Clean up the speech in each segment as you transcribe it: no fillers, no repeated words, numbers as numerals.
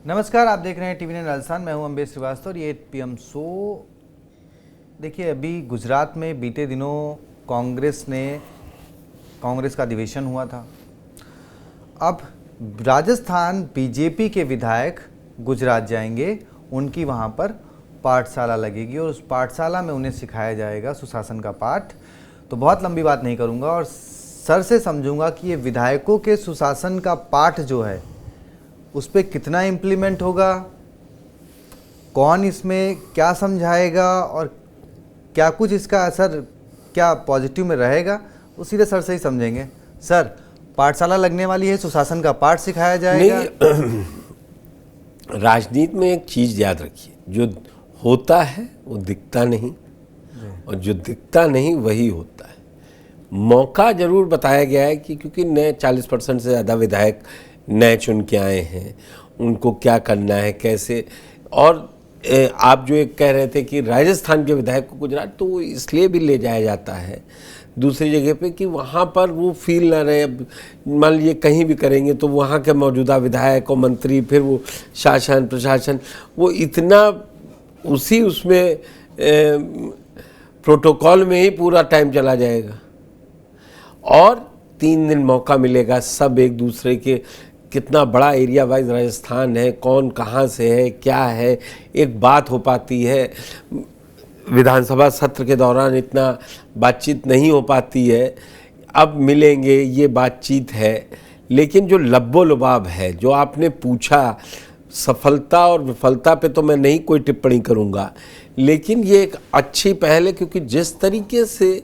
नमस्कार, आप देख रहे हैं टीवी9 राजस्थान। मैं हूं अम्बेश श्रीवास्तव और ये पीएम शो। देखिए, अभी गुजरात में बीते दिनों कांग्रेस का अधिवेशन हुआ था। अब राजस्थान बीजेपी के विधायक गुजरात जाएंगे, उनकी वहां पर पाठशाला लगेगी और उस पाठशाला में उन्हें सिखाया जाएगा सुशासन का पाठ। तो बहुत लंबी बात नहीं करूंगा और सर से समझूंगा कि ये विधायकों के सुशासन का पाठ जो है उस पर कितना इम्प्लीमेंट होगा, कौन इसमें क्या समझाएगा और क्या कुछ इसका असर क्या पॉजिटिव में रहेगा, उसी सर से ही समझेंगे। सर, पाठशाला लगने वाली है, सुशासन का पाठ सिखाया जाएगा। राजनीति में एक चीज़ याद रखिए, जो होता है वो दिखता नहीं और जो दिखता नहीं वही होता है। मौका जरूर बताया गया है कि क्योंकि नए 40% से ज़्यादा विधायक नए चुन के आए हैं, उनको क्या करना है, कैसे। और आप जो एक कह रहे थे कि राजस्थान के विधायक को गुजरात, तो वो इसलिए भी ले जाया जाता है दूसरी जगह पे कि वहाँ पर वो फील ना रहे। मान लीजिए कहीं भी करेंगे तो वहाँ के मौजूदा विधायक और मंत्री, फिर वो शासन प्रशासन, वो इतना उसमें प्रोटोकॉल में ही पूरा टाइम चला जाएगा। और 3 दिन मौका मिलेगा, सब एक दूसरे के, कितना बड़ा एरिया वाइज राजस्थान है, कौन कहाँ से है, क्या है, एक बात हो पाती है। विधानसभा सत्र के दौरान इतना बातचीत नहीं हो पाती है, अब मिलेंगे, ये बातचीत है। लेकिन जो लब्बो लुबाब है, जो आपने पूछा, सफलता और विफलता पे तो मैं नहीं कोई टिप्पणी करूँगा, लेकिन ये एक अच्छी पहल है। क्योंकि जिस तरीके से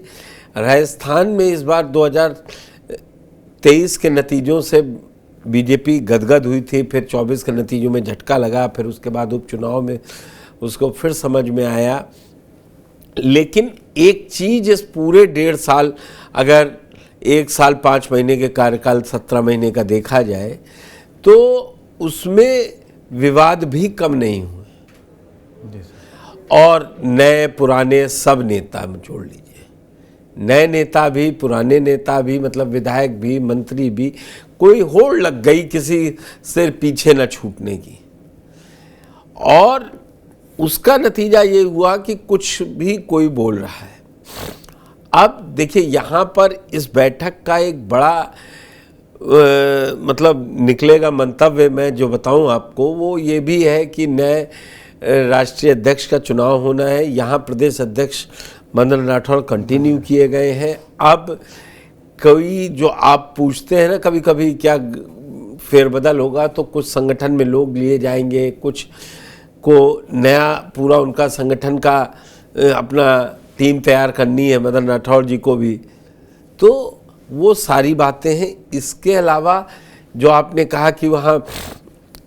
राजस्थान में इस बार 2023 के नतीजों से बीजेपी गदगद हुई थी, फिर 24 के नतीजों में झटका लगा, फिर उसके बाद उपचुनाव में उसको फिर समझ में आया। लेकिन एक चीज़, इस पूरे 1.5 साल, अगर 1 साल 5 महीने के कार्यकाल 17 महीने का देखा जाए, तो उसमें विवाद भी कम नहीं हुए। और नए पुराने सब नेता जोड़ लीजिए, नए नेता भी, पुराने नेता भी, मतलब विधायक भी, मंत्री भी, कोई होड़ लग गई किसी से पीछे न छूटने की। और उसका नतीजा ये हुआ कि कुछ भी कोई बोल रहा है। अब देखिए, यहाँ पर इस बैठक का एक बड़ा मतलब निकलेगा मंतव्य, मैं जो बताऊं आपको वो ये भी है कि नए राष्ट्रीय अध्यक्ष का चुनाव होना है। यहाँ प्रदेश अध्यक्ष मदन राठौड़ कंटिन्यू किए गए हैं। अब कोई जो आप पूछते हैं ना कभी कभी क्या फेरबदल होगा, तो कुछ संगठन में लोग लिए जाएंगे, कुछ को नया पूरा उनका संगठन का अपना टीम तैयार करनी है मदन राठौड़ जी को भी। तो वो सारी बातें हैं। इसके अलावा जो आपने कहा कि वहाँ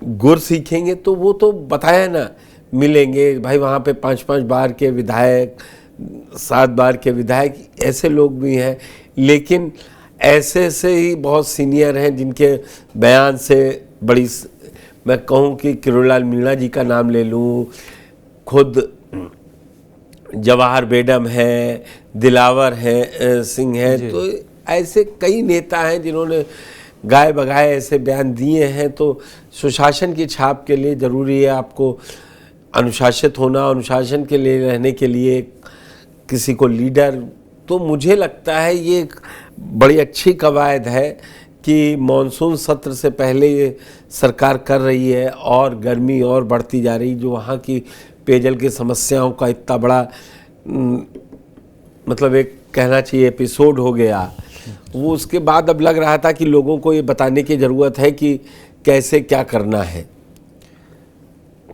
गुर सीखेंगे, तो वो तो बताया ना, मिलेंगे भाई वहाँ पे 5-5 बार के विधायक, 7 बार के विधायक, ऐसे लोग भी हैं। लेकिन ऐसे से ही बहुत सीनियर हैं जिनके बयान से बड़ी, मैं कहूँ कि किरोड़ीलाल मीणा जी का नाम ले लूँ, खुद जवाहर बेडम हैं, दिलावर हैं, सिंह हैं, तो ऐसे कई नेता हैं जिन्होंने गाए बगाए ऐसे बयान दिए हैं। तो सुशासन की छाप के लिए ज़रूरी है आपको अनुशासित होना, अनुशासन के लिए रहने के लिए किसी को लीडर। तो मुझे लगता है ये एक बड़ी अच्छी कवायद है कि मॉनसून सत्र से पहले ये सरकार कर रही है, और गर्मी और बढ़ती जा रही, जो वहाँ की पेयजल की समस्याओं का इतना बड़ा मतलब एक कहना चाहिए एपिसोड हो गया, वो उसके बाद अब लग रहा था कि लोगों को ये बताने की ज़रूरत है कि कैसे क्या करना है।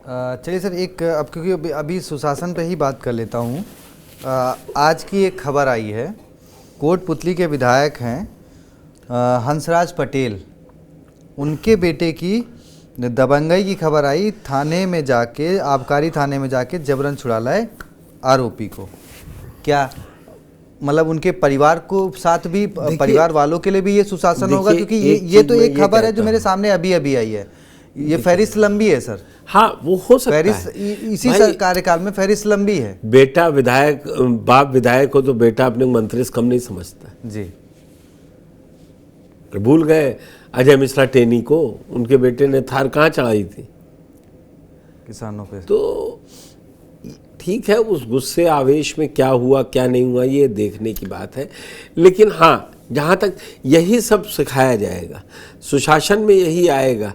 चलिए सर, एक अब क्योंकि अभी सुशासन पे ही बात कर लेता हूँ। आज की एक खबर आई है, कोटपुतली के विधायक हैं हंसराज पटेल, उनके बेटे की दबंगई की खबर आई। थाने में जाके, आबकारी थाने में जाके जबरन छुड़ा लाए आरोपी को। क्या मतलब उनके परिवार को साथ भी, परिवार वालों के लिए भी ये सुशासन होगा? क्योंकि ये तो एक खबर है जो मेरे सामने अभी अभी आई है। ये फहरिस्त लंबी है सर। हाँ, वो हो सकता है, इसी कार्यकाल में फहरिस्त लंबी है। बेटा विधायक, बाप विधायक हो तो बेटा अपने मंत्री से कम नहीं समझता जी। भूल गए अजय मिश्रा टेनी को, उनके बेटे ने थार कहाँ चढ़ाई थी? किसानों पे। तो ठीक है, उस गुस्से आवेश में क्या हुआ क्या नहीं हुआ ये देखने की बात है, लेकिन हाँ, जहाँ तक यही सब सिखाया जाएगा, सुशासन में यही आएगा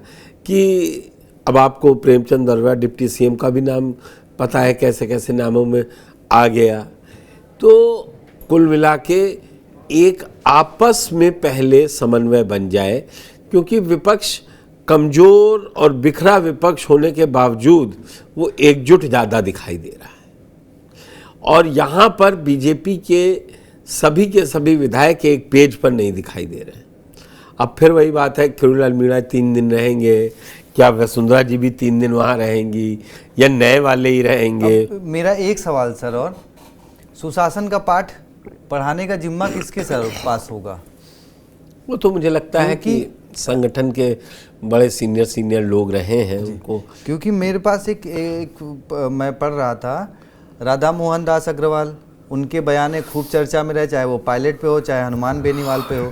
कि अब आपको प्रेमचंद अरोड़ा डिप्टी सीएम का भी नाम पता है, कैसे कैसे नामों में आ गया। तो कुल मिला के एक आपस में पहले समन्वय बन जाए, क्योंकि विपक्ष कमज़ोर और बिखरा विपक्ष होने के बावजूद वो एकजुट ज़्यादा दिखाई दे रहा है। और यहाँ पर बीजेपी के सभी विधायक एक पेज पर नहीं दिखाई दे रहे हैं। अब फिर वही बात है, खिरोलाल मीणा 3 दिन रहेंगे, क्या वसुंधरा जी भी 3 दिन वहाँ रहेंगी या नए वाले ही रहेंगे? मेरा एक सवाल सर, और सुशासन का पाठ पढ़ाने का जिम्मा किसके सर पास होगा? वो तो मुझे लगता है कि संगठन के बड़े सीनियर लोग रहे हैं उनको। क्योंकि मेरे पास मैं पढ़ रहा था, राधा मोहन दास अग्रवाल, उनके बयान खूब चर्चा में रहे, चाहे वो पायलट पे हो चाहे हनुमान बेनीवाल पे हो।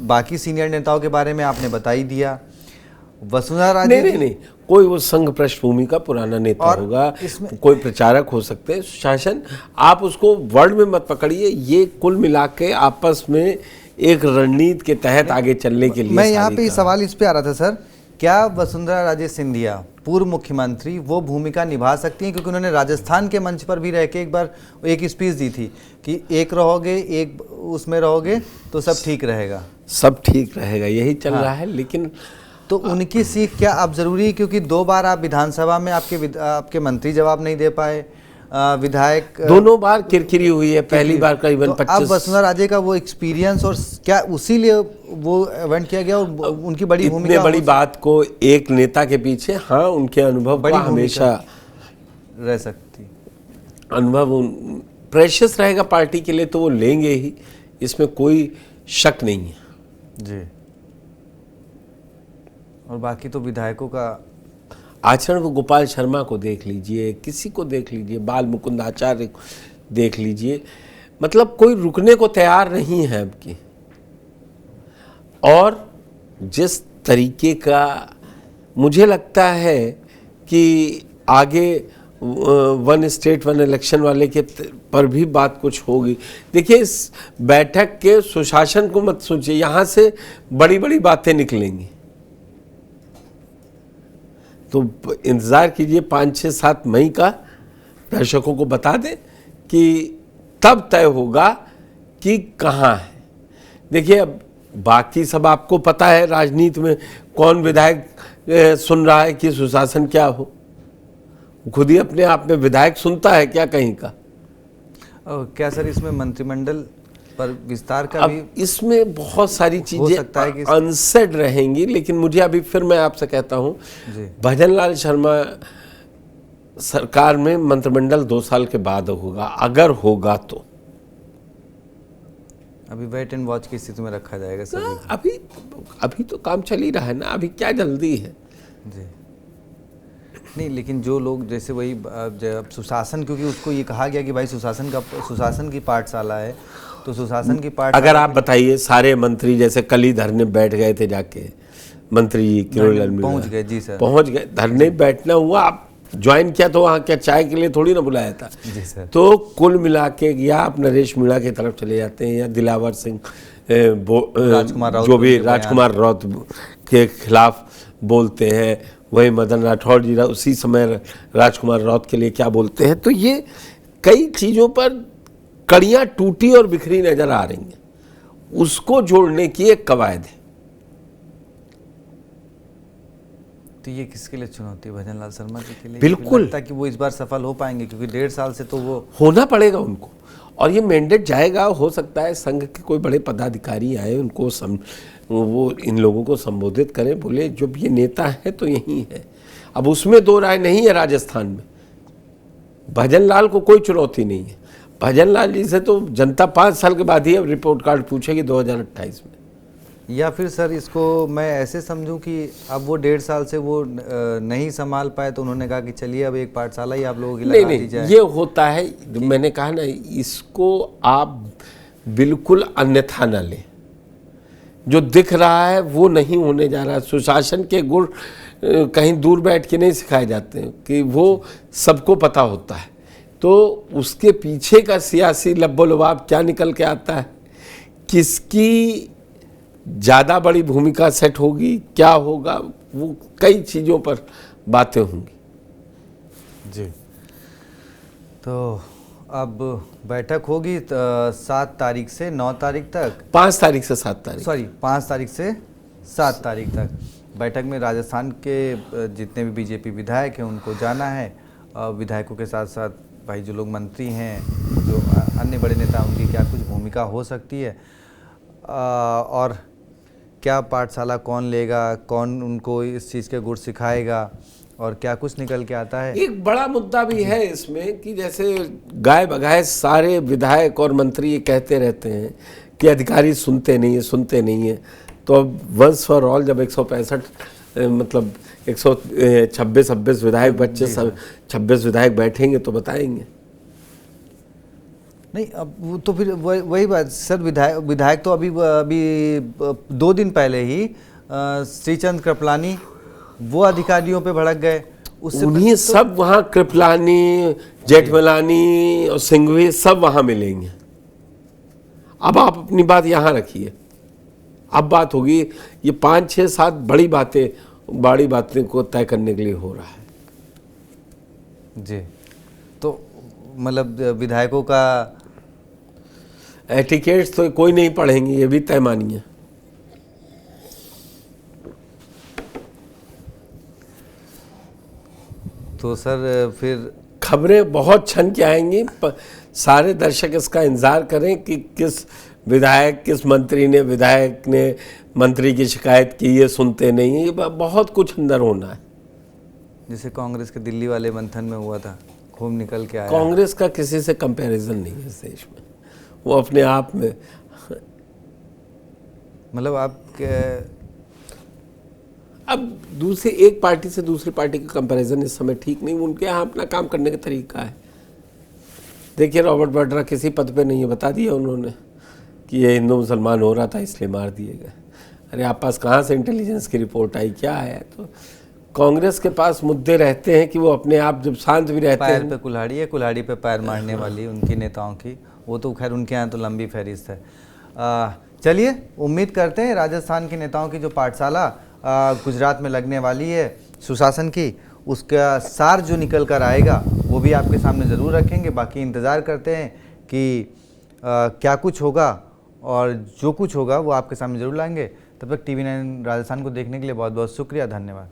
बाकी सीनियर नेताओं के बारे में आपने बता ही दिया। वसुंधरा राजे नहीं, कोई वो संघ पृष्ठभूमि का पुराना नेता होगा, कोई प्रचारक हो सकते हैं। शासन आप उसको वर्ड में मत पकड़िए, ये कुल मिला के आपस में एक रणनीति के तहत आगे चलने के लिए। मैं यहाँ पे सवाल इस पे आ रहा था सर, क्या वसुंधरा राजे सिंधिया पूर्व मुख्यमंत्री वो भूमिका निभा सकती हैं? क्योंकि उन्होंने राजस्थान के मंच पर भी रह के एक बार एक स्पीच दी थी कि एक रहोगे, एक उसमें रहोगे तो सब ठीक रहेगा, सब ठीक रहेगा, यही चल रहा है। लेकिन तो उनकी सीख क्या अब जरूरी है? क्योंकि 2 बार आप विधानसभा में आपके मंत्री जवाब नहीं दे पाए, विधायक दोनों बार किरकिरी हुई है, पहली बार करीबन 25। अब वसुंधरा राजे का वो एक्सपीरियंस, और क्या उसी लिए वो इवेंट किया गया और उनकी बड़ी भूमिका? इतने बड़ी बात को एक नेता के पीछे, हाँ, उनके अनुभव बड़ी हमेशा रह सकती, अनुभव प्रेशियस रहेगा पार्टी के लिए, तो वो लेंगे ही, इसमें कोई शक नहीं है जी। और बाकी तो विधायकों का आचरण, वो गोपाल शर्मा को देख लीजिए, किसी को देख लीजिए, बाल मुकुंद आचार्य को देख लीजिए, मतलब कोई रुकने को तैयार नहीं है अब की। और जिस तरीके का मुझे लगता है कि आगे 1 स्टेट 1 इलेक्शन वाले के पर भी बात कुछ होगी। देखिए, इस बैठक के सुशासन को मत सोचिए, यहाँ से बड़ी बड़ी बातें निकलेंगी, तो इंतज़ार कीजिए 5, 6, 7 मई का। दर्शकों को बता दें कि तब तय होगा कि कहाँ है। देखिए, अब बाकी सब आपको पता है, राजनीति में कौन विधायक सुन रहा है कि सुशासन क्या हो? खुद ही अपने आप में विधायक सुनता है क्या कहीं का? क्या सर इसमें मंत्रिमंडल पर विस्तार का अब भी इसमें बहुत सारी चीजें अनसेड रहेंगी, लेकिन मुझे अभी फिर मैं आपसे कहता हूं, भजनलाल शर्मा सरकार में मंत्रिमंडल 2 साल के बाद होगा, अगर होगा तो। अभी वेट एंड वॉच की स्थिति में रखा जाएगा सर। अभी तो काम चल ही रहा है ना, अभी क्या जल्दी है जी। नहीं, लेकिन जो लोग जैसे वही सुशासन, क्योंकि उसको ये कहा गया कि भाई सुशासन की पाठशाला है, तो सुशासन की पाठ, अगर आप बताइए, सारे मंत्री जैसे कल ही धरने बैठ गए थे, जाके मंत्री किरोलाल मीणा पहुंच गए। जी सर, पहुंच गए, धरने बैठना हुआ, आप ज्वाइन किया तो वहाँ क्या चाय के लिए थोड़ी ना बुलाया था? जी सर। तो कुल मिला के या आप नरेश मीणा की तरफ चले जाते हैं, या दिलावर सिंह जो भी राजकुमार राउत के खिलाफ बोलते हैं, वही मदन राठौड़ जी उसी समय राजकुमार राउत के लिए क्या बोलते हैं, तो ये कई चीज़ों पर कड़ियाँ टूटी और बिखरी नजर आ रही हैं, उसको जोड़ने की एक कवायद है। तो ये किसके लिए चुनौती है? भजनलाल शर्मा जी के लिए बिल्कुल, लगता कि वो इस बार सफल हो पाएंगे, क्योंकि 1.5 साल से तो वो होना पड़ेगा उनको, और ये मैंडेट जाएगा। हो सकता है संघ के कोई बड़े पदाधिकारी आए, उनको वो इन लोगों को संबोधित करें, बोले जब ये नेता है तो यही है। अब उसमें 2 राय नहीं है, राजस्थान में भजनलाल को कोई चुनौती नहीं है। भजनलाल जी से तो जनता 5 साल के बाद ही अब रिपोर्ट कार्ड पूछेगी 2028 में। या फिर सर इसको मैं ऐसे समझूं कि अब वो 1.5 साल से वो नहीं संभाल पाए, तो उन्होंने कहा कि चलिए अब एक पाठशाला ही आप लोगों की लगा दी जाए। ये होता है, मैंने कहा ना, इसको आप बिल्कुल अन्यथा न लें। जो दिख रहा है वो नहीं होने जा रहा। सुशासन के गुण कहीं दूर बैठ के नहीं सिखाए जाते हैं, कि वो सबको पता होता है। तो उसके पीछे का सियासी लब्बो लुबाब क्या निकल के आता है, किसकी ज़्यादा बड़ी भूमिका सेट होगी, क्या होगा, वो कई चीज़ों पर बातें होंगी। जी। तो अब बैठक होगी 7 तारीख से 9 तारीख तक, 5 तारीख से 7 तारीख, सॉरी 5 तारीख से 7 तारीख तक बैठक में राजस्थान के जितने भी बीजेपी विधायक हैं उनको जाना है। विधायकों के साथ साथ भाई जो लोग मंत्री हैं, जो अन्य बड़े नेता, उनकी क्या कुछ भूमिका हो सकती है, और क्या पाठशाला कौन लेगा, कौन उनको इस चीज़ के गुर सिखाएगा, और क्या कुछ निकल के आता है। एक बड़ा मुद्दा भी है इसमें कि जैसे गाय बगाए सारे विधायक और मंत्री ये कहते रहते हैं कि अधिकारी सुनते नहीं है। तो अब वंस फॉर ऑल जब 165 मतलब 126 विधायक बच्चे सब 26 विधायक बैठेंगे तो बताएंगे। नहीं, अब वो तो फिर वही बात सर, विधायक तो अभी 2 दिन पहले ही श्रीचंद कृपलानी वो अधिकारियों पे भड़क गए। उससे उन्हीं सब वहाँ कृपलानी, जेठमलानी और सिंघवी सब वहाँ मिलेंगे। अब आप अपनी बात यहाँ रखिए, अब बात होगी ये 5, 6, 7 बड़ी बातें को तय करने के लिए हो रहा है। जी। तो मतलब विधायकों का एटिकेट्स तो कोई नहीं पढ़ेंगे, ये भी तय मानिए। तो सर फिर खबरें बहुत छन के आएंगी, सारे दर्शक इसका इंतजार करें कि किस मंत्री ने मंत्री की शिकायत की, ये सुनते नहीं, ये बहुत कुछ अंदर होना है। जैसे कांग्रेस के दिल्ली वाले मंथन में हुआ था, खूब निकल के आया। कांग्रेस का किसी से कंपैरिजन नहीं है इस देश में, वो अपने आप में मतलब आप अब दूसरी एक पार्टी से दूसरी पार्टी का कंपैरिजन इस समय ठीक नहीं, उनके यहाँ अपना काम करने का तरीका है। देखिए रॉबर्ट वाड्रा किसी पद पे नहीं है, बता दिया उन्होंने कि ये हिंदू मुसलमान हो रहा था इसलिए मार दिए गए। अरे आप पास कहाँ से इंटेलिजेंस की रिपोर्ट आई, क्या है? तो कांग्रेस के पास मुद्दे रहते हैं कि वो अपने आप जब शांत भी रहते हैं। पैर पे कुल्हाड़ी है, कुल्हाड़ी पे पैर मारने वाली उनकी नेताओं की, वो तो खैर उनके यहाँ तो लंबी फहरिस्त है। चलिए उम्मीद करते हैं राजस्थान के नेताओं की जो पाठशाला गुजरात में लगने वाली है सुशासन की, उसका सार जो निकल कर आएगा वो भी आपके सामने ज़रूर रखेंगे। बाकी इंतज़ार करते हैं कि क्या कुछ होगा, और जो कुछ होगा वो आपके सामने ज़रूर लाएंगे। तब तक TV9 राजस्थान को देखने के लिए बहुत बहुत शुक्रिया, धन्यवाद।